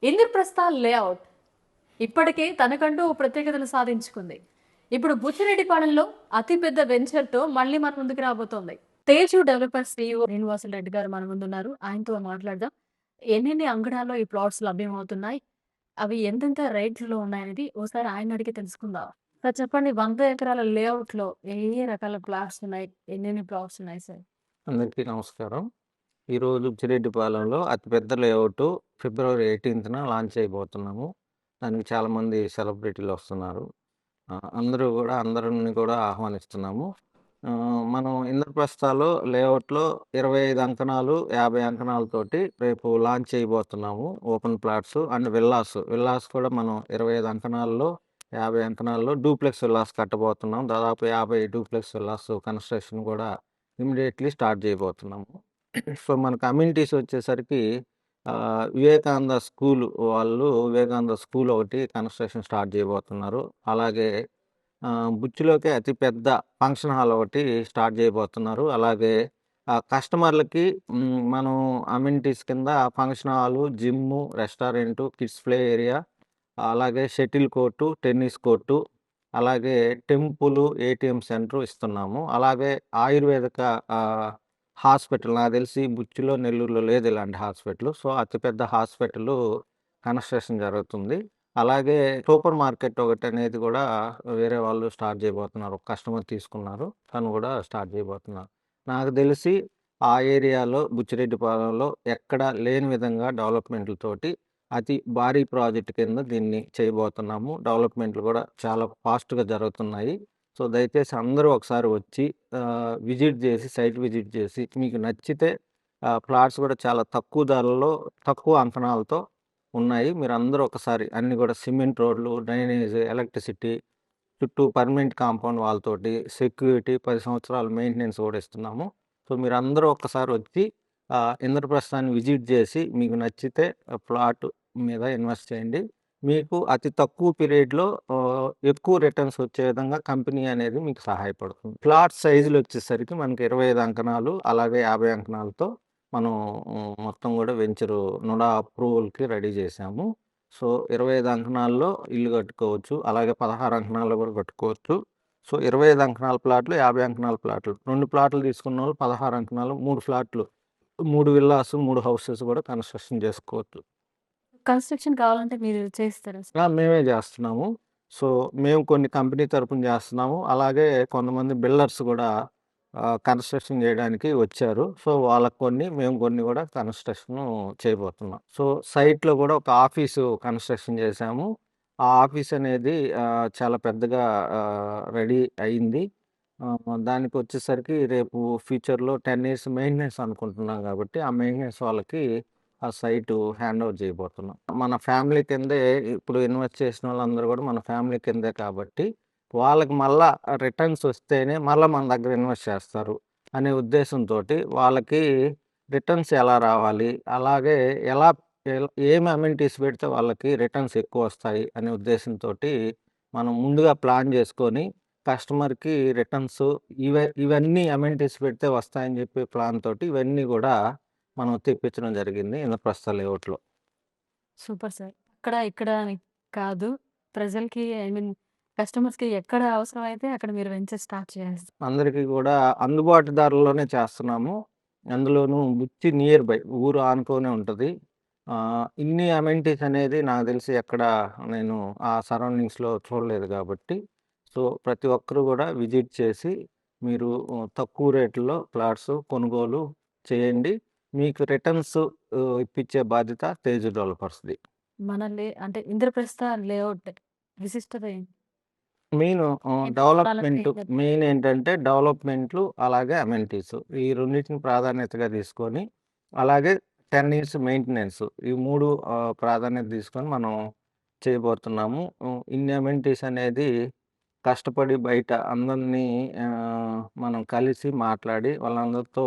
Indraprastha layout ఇప్పటికే తనకంటూ ఓ ప్రత్యేకతను సాధించుకుంది. ఇప్పుడు బుచ్చిరెడ్డిపాలెంలో అతిపెద్ద వెంచర్‌తో మళ్ళీ మన ముందుకు రాబోతోంది. తేజు డెవలపర్స్ సీఈఓ శ్రీనివాసులు రెడ్డి గారు మన ముందున్నారు. ఆయనతో మాట్లాడదాం. ఎన్నెన్ని అంకణాల్లో ఈ ప్లాట్స్ లభ్యమవుతున్నాయి? అవి ఎంతెంత రేట్‌లో ఉన్నాయనేది ఓసారి ఆయన్ని అడిగి తెలుసుకుందాం. సార్ చెప్పండి, 100 ఎకరాల లేఅవుట్‌లో ఏ ఏ రకాల ప్లాట్స్ ఉన్నాయి? ఎన్నెన్ని ప్లాట్స్ ఉన్నాయి సార్? అందరికీ నమస్కారం. ఈరోజు బుచ్చిరెడ్డిపాలెంలో అతిపెద్ద లేఅవుట్ ఫిబ్రవరి 18న లాంచ్ చేయబోతున్నాము. దానికి చాలామంది సెలబ్రిటీలు వస్తున్నారు. అందరిని కూడా ఆహ్వానిస్తున్నాము. మనం ఇంద్రప్రస్థలో లేఅవుట్‌లో 25 అంకణాలు, 50 అంకణాలతోటి రేపు లాంచ్ చేయబోతున్నాము. Open plots and villas. Villas కూడా మనం 25 అంకణాల్లో, 50 అంకణాల్లో డూప్లెక్స్ విల్లాస్ కట్టబోతున్నాం. దాదాపు 50 డూప్లెక్స్ విల్లాస్ కన్‌స్ట్రక్షన్ కూడా ఇమ్మీడియేట్‌లీ స్టార్ట్ చేయబోతున్నాము. సో, మనకు అమ్యూనిటీస్ వచ్చేసరికి వివేకానంద స్కూల్ వాళ్ళు వివేకానంద స్కూల్ ఒకటి కన్‌స్ట్రక్షన్ స్టార్ట్ చేయబోతున్నారు. అలాగే బుచ్చిలోకే అతి పెద్ద ఫంక్షన్ హాల్ ఒకటి స్టార్ట్ చేయబోతున్నారు. అలాగే కస్టమర్లకి మనం అమ్యూనిటీస్ కింద function hall, gym, restaurant, kids play area, అలాగే షటిల్ కోర్టు, టెన్నిస్ కోర్టు, అలాగే టెంపులు, ఏటీఎం సెంటరు ఇస్తున్నాము. అలాగే ఆయుర్వేదిక హాస్పిటల్ నాకు తెలిసి బుచ్చిలో, నెల్లూరులో లేదు ఇలాంటి హాస్పిటలు. సో, అతిపెద్ద హాస్పిటలు కన్‌స్ట్రక్షన్ జరుగుతుంది. అలాగే సూపర్ మార్కెట్ ఒకటనేది కూడా వేరే వాళ్ళు స్టార్ట్ చేయబోతున్నారు. ఒక కస్టమర్ తీసుకున్నారు. తను కూడా స్టార్ట్ చేయబోతున్నారు. నాకు తెలిసి ఆ ఏరియాలో బుచ్చిరెడ్డిపాలెంలో ఎక్కడ లేని విధంగా డెవలప్‌మెంట్‌లతోటి అతి భారీ ప్రాజెక్ట్ కింద దీన్ని చేయబోతున్నాము. డెవలప్‌మెంట్‌లు కూడా చాలా ఫాస్ట్‌గా జరుగుతున్నాయి. సో, దయచేసి అందరూ ఒకసారి వచ్చి సైట్ విజిట్ చేసి మీకు నచ్చితే ప్లాట్స్ కూడా చాలా తక్కువ ధరల్లో, తక్కువ అంకణాలతో ఉన్నాయి. మీరందరూ ఒకసారి అన్నీ కూడా సిమెంట్ రోడ్లు, డ్రైనేజ్, ఎలక్ట్రిసిటీ, చుట్టూ పర్మనెంట్ కాంపౌండ్ వాల్‌తోటి, సెక్యూరిటీ 10 సంవత్సరాలు మెయింటెనెన్స్ కూడా ఇస్తున్నాము. సో, మీరందరూ ఒక్కసారి వచ్చి ఇంద్రప్రస్థాన్ని విజిట్ చేసి మీకు నచ్చితే ప్లాట్ మీద ఇన్వెస్ట్ చేయండి. మీకు అతి తక్కువ పీరియడ్‌లో ఎక్కువ రిటర్న్స్ వచ్చే విధంగా కంపెనీ అనేది మీకు సహాయపడుతుంది. ప్లాట్ సైజులొచ్చేసరికి మనకి 25 అంకణాలు, అలాగే 50 అంకణాలతో మనం మొత్తం గూడా వెంచరు నుడా అప్రూవల్‌కి రెడీ చేశాము. సో, 25 అంకణాల్లో ఇల్లు కట్టుకోవచ్చు. అలాగే 16 అంకణాల్లో కూడా కట్టుకోవచ్చు. సో, 25 అంకణాల ప్లాట్లు, 50 అంకణాల ప్లాట్లు. 2 ప్లాట్లు తీసుకున్నోళ్ళు 16 అంకణాలు, 3 ఫ్లాట్లు, 3 విల్లాస్, 3 హౌసెస్ కూడా కన్‌స్ట్రక్షన్ చేసుకోవచ్చు. కన్‌స్ట్రక్షన్ కావాలంటే మీరు చేస్తారా సార్? మేమే జేస్తున్నాము. సో, మేము కొన్ని కంపెనీ తరపున జేస్తున్నాము. అలాగే కొంతమంది బిల్డర్స్ గూడా కన్‌స్ట్రక్షన్ జేయడానికి వచ్చారు. సో, వాళ్ళకి కొన్ని, మేము కొన్ని గూడా కన్‌స్ట్రక్షను చేయబోతున్నాం. సో, సైట్‌లో గూడా ఒక ఆఫీసు కన్‌స్ట్రక్షన్ జేశాము. ఆ ఆఫీస్ అనేది చాలా పెద్దగా రెడీ అయింది. దానికొచ్చేసరికి రేపు ఫ్యూచర్‌లో 10 ఇయర్స్ మెయింటెనెన్స్ అనుకుంటున్నాం గాబట్టి, ఆ మెయింటెనెన్స్ వాళ్ళకి ఆ సైటు హ్యాండ్ ఓవర్ చేయబోతున్నాం. మన ఫ్యామిలీ కిందే ఇప్పుడు ఇన్వెస్ట్ చేసిన వాళ్ళందరూ కూడా మన ఫ్యామిలీ కిందే కాబట్టి, వాళ్ళకి మళ్ళా రిటర్న్స్ వస్తేనే మళ్ళా మన దగ్గర ఇన్వెస్ట్ చేస్తారు అనే ఉద్దేశంతోటి వాళ్ళకి రిటర్న్స్ ఎలా రావాలి, అలాగే ఎలా ఏమి అమ్యూనిటీస్ పెడితే వాళ్ళకి రిటర్న్స్ ఎక్కువొస్తాయి అనే ఉద్దేశంతోటి మనం ముందుగా ప్లాన్ చేసుకొని కస్టమర్‌కి రిటర్న్స్ ఇవన్నీ అమ్యూనిటీస్ పెడితే వస్తాయని చెప్పి ప్లాన్ తోటి ఇవన్నీ కూడా మనం తెప్పించడం జరిగింది ఇంద్రప్రస్థ లేఅవుట్‌లో. Super sir. అక్కడ, ఇక్కడ అని కాదు. ప్రజలకి కస్టమర్స్‌కి ఎక్కడ అవసరమైతే అక్కడ మీరు వెంచర్ స్టార్ట్ చేసేస్తారు. అందరికీ గూడా అందుబాటు ధరల్లోనే చేస్తున్నాము. అందులోనూ బుచ్చి నియర్ బై ఊరు ఆనుకునే ఉంటది. ఇన్ని అమెనిటీస్ అనేది నాకు తెలిసి ఎక్కడ నేను ఆ సరౌండింగ్స్‌లో చూడలేదు గాబట్టి, సో, ప్రతి ఒక్కరు గూడా విజిట్ చేసి మీరు తక్కువ రేట్‌లో ప్లాట్స్ కొనుగోలు చేయండి. మీకు రిటర్న్స్ ఇప్పించే బాధ్యత తేజు డెవలపర్స్‌ది. అంటే ఇంద్రప్రస్థ లేఅవుట్ విశిష్టత ఏంటి? మెయిన్ ఏంటి చూడాలంటే డెవలప్‌మెంటు. ఏం చెప్తారు? మెయిన్ ఏంటంటే డెవలప్‌మెంట్లు, అలాగే అమెనిటీస్. ఈ రెండిటిని ప్రాధాన్యతగా తీసుకొని, అలాగే 10 ఇయర్స్ మెయింటెనెన్స్. ఈ 3 ప్రాధాన్యత తీసుకొని మనం చేయబోతున్నాము. ఇన్ని అమెనిటీస్ అనేది కష్టపడి బయట అందరిని మనం కలిసి మాట్లాడి వాళ్ళందరితో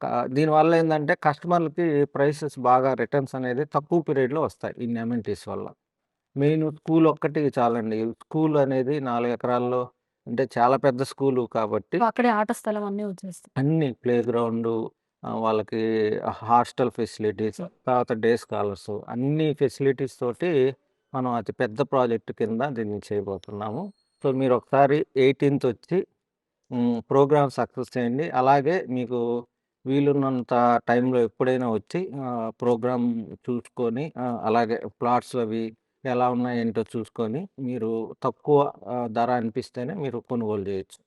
క దీనివల్ల ఏందంటే కస్టమర్‌లకి ప్రైసెస్ బాగా రిటర్న్స్ అనేది తక్కువ పీరియడ్‌లో వస్తాయి ఇన్ని అమెనిటీస్ వల్ల. మెయిన్ స్కూల్ ఒక్కటి చాలండి. స్కూల్ అనేది 4 ఎకరాల్లో అంటే చాలా పెద్ద స్కూలు కాబట్టి అక్కడే ఆట స్థలం అన్నీ వచ్చేస్తాయి. అన్నీ ప్లే గ్రౌండు, వాళ్ళకి హాస్టల్ ఫెసిలిటీస్, తర్వాత డే స్కాలర్స్ అన్ని ఫెసిలిటీస్ తోటి మనం అతి పెద్ద ప్రాజెక్ట్ కింద దీన్ని చేయబోతున్నాము. సో, మీరొకసారి 18థ్ వచ్చి ప్రోగ్రామ్ సక్సెస్ చేయండి. అలాగే మీకు వీలున్నంత టైంలో ఎప్పుడైనా వచ్చి ప్రోగ్రామ్ చూసుకొని అలాగే ప్లాట్స్ అవి ఎలా ఉన్నాయి ఏంటో చూసుకొని మీరు తక్కువ ధర అనిపిస్తేనే మీరు కొనుగోలు చేయొచ్చు.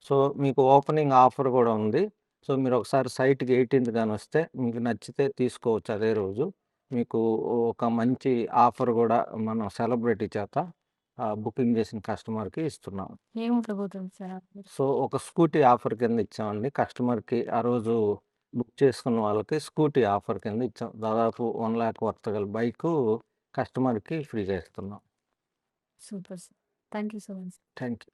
సో, మీకు ఓపెనింగ్ ఆఫర్ గూడా ఉంది. సో, మీరొకసారి సైట్‌కి 18థ్ గానొస్తే మీకు నచ్చితే తీసుకోవచ్చు అదే రోజు. మీకు ఒక మంచి ఆఫర్ గూడా మనం సెలబ్రిటీ చేత బుకింగ్ చేసిన కస్టమర్‌కి ఇస్తున్నాం. ఏముండబోతుంది సార్ ఆఫర్? సో, ఒక స్కూటీ ఆఫర్ కింద ఇచ్చామండి. కస్టమర్‌కి ఆ రోజు బుక్ చేసుకున్న వాళ్ళకి స్కూటీ ఆఫర్ కింద ఇచ్చాం. దాదాపు 1,00,000 వర్త్ గల బైకు కస్టమర్‌కి ఫ్రీగా ఇస్తున్నాం. Super sir. Thank you so much. Thank you.